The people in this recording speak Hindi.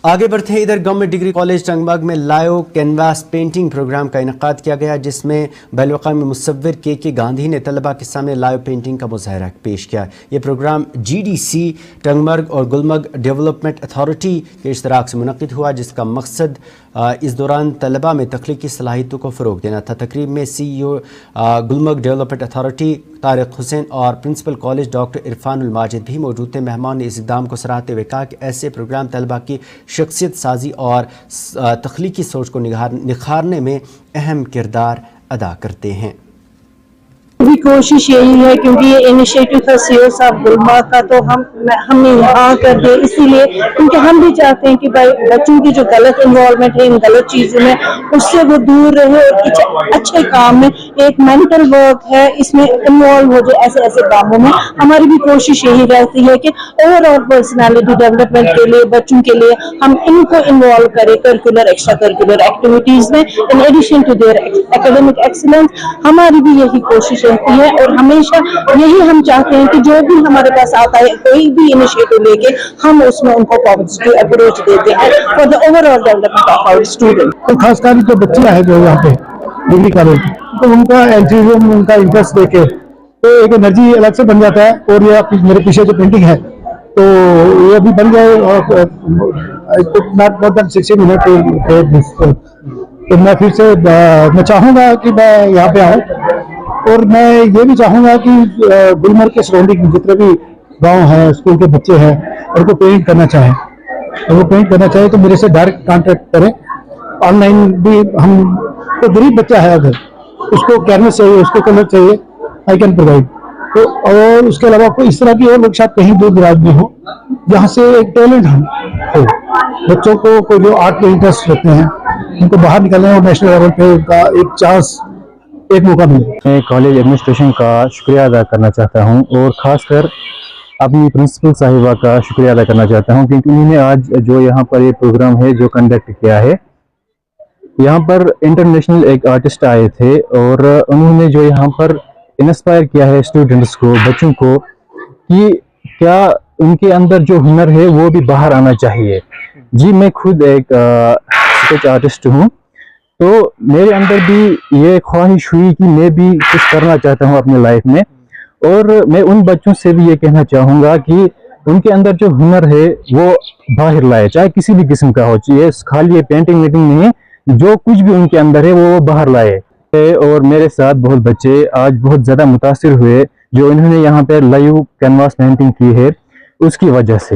आगे बढ़ते हैं, इधर गवर्नमेंट डिग्री कॉलेज टंगमर्ग में लाइव कैनवास पेंटिंग प्रोग्राम का इनेकाद किया गया, जिसमें बैनुल-अक़वामी मुसव्विर के गांधी ने तलबा के सामने लाइव पेंटिंग का मुज़ाहरा पेश किया। ये प्रोग्राम GDC टंगमर्ग और गुलमर्ग डेवलपमेंट अथॉरिटी के इश्तराक से मुनक़िद हुआ, जिसका मकसद इस दौरान तलबा में तख्लीकी सलाहियतों को फ़रोग़ देना था। तकरीब में CEO Gulmarg development authority Tariq Hussain और principal college doctor Irfanul Majid भी मौजूद थे। मेहमान ने इस इक़दाम को सराहते हुए कहा कि ऐसे प्रोग्राम तलबा की शख्सियत साजी और तख्लीकी सोच को निखारने में अहम किरदार अदा करते हैं। भी कोशिश यही है, क्योंकि ये इनिशिएटिव था CEO साहब गुलमर्ग का, तो हमने यहाँ कर दिया इसीलिए क्योंकि हम भी चाहते हैं कि भाई बच्चों की जो गलत इन्वॉल्वमेंट है इन गलत चीजों में, उससे वो दूर रहे और कुछ अच्छे काम में, एक मेंटल वर्क है इसमें इन्वॉल्व हो जाए। ऐसे ऐसे कामों में हमारी भी कोशिश यही रहती है कि ओवरऑल पर्सनैलिटी डेवलपमेंट के लिए, बच्चों के लिए हम इनको इन्वॉल्व करें करिकुलर एक्स्ट्रा करिकुलर एक्टिविटीज में, in addition to their academic excellence. हमारी भी यही कोशिश रहती है और हमेशा यही हम चाहते हैं कि जो भी हमारे पास आता है कोई भी इनिशिएटिव लेके, हम उसमें उनको पॉजिटिव अप्रोच देते हैं for the overall development of our student. तो खासकर जो बच्चे हैं जो यहाँ पे डिग्री कॉलेज, तो उनका एंथुसियाज्म, उनका इंटरेस्ट देखे तो एक एनर्जी अलग से बन जाता है। और ये मेरे पीछे जो पेंटिंग है तो ये अभी बन गए नॉट मोर देन 60 मिनट। तो मैं फिर से मैं चाहूँगा कि मैं यहाँ पे आऊँ, और मैं ये भी चाहूँगा कि गुलमर्ग के सराउंडिंग जितने भी गांव हैं, स्कूल के बच्चे हैं, उनको पेंट करना चाहें, और वो पेंट करना चाहे तो मेरे से डायरेक्ट कांटेक्ट करें। ऑनलाइन भी हम तो गरीब बच्चा है, अगर उसको कैनवस चाहिए, उसको कलर चाहिए, आई कैन प्रोवाइड। तो और उसके अलावा कोई इस तरह की और वर्कशॉप कहीं दूर दराज में हो जहाँ से एक टैलेंट हो बच्चों को, कोई जो आर्ट में इंटरेस्ट रखते हैं, उनको बाहर निकलने और नेशनल लेवल पे उनका एक चांस, एक मौका मिले। मैं कॉलेज एडमिनिस्ट्रेशन का शुक्रिया अदा करना चाहता हूं, और ख़ासकर अपनी प्रिंसिपल साहिबा का शुक्रिया अदा करना चाहता हूं, क्योंकि उन्होंने आज जो यहाँ पर ये प्रोग्राम है जो कंडक्ट किया है, यहाँ पर इंटरनेशनल एक आर्टिस्ट आए थे और उन्होंने जो यहाँ पर इंस्पायर किया है स्टूडेंट्स को, बच्चों को, कि क्या उनके अंदर जो हुनर है वो भी बाहर आना चाहिए। जी, मैं खुद एक स्केच आर्टिस्ट हूँ, तो मेरे अंदर भी ये ख्वाहिश हुई कि मैं भी कुछ करना चाहता हूँ अपनी लाइफ में। और मैं उन बच्चों से भी ये कहना चाहूँगा कि उनके अंदर जो हुनर है वो बाहर लाए, चाहे किसी भी किस्म का हो, चाहिए खाली ये पेंटिंग वेटिंग नहीं है, जो कुछ भी उनके अंदर है वो बाहर लाए। और मेरे साथ बहुत बच्चे आज बहुत ज़्यादा मुतासिर हुए जो इन्होंने यहाँ पे लाइव कैनवास पेंटिंग की है उसकी वजह से।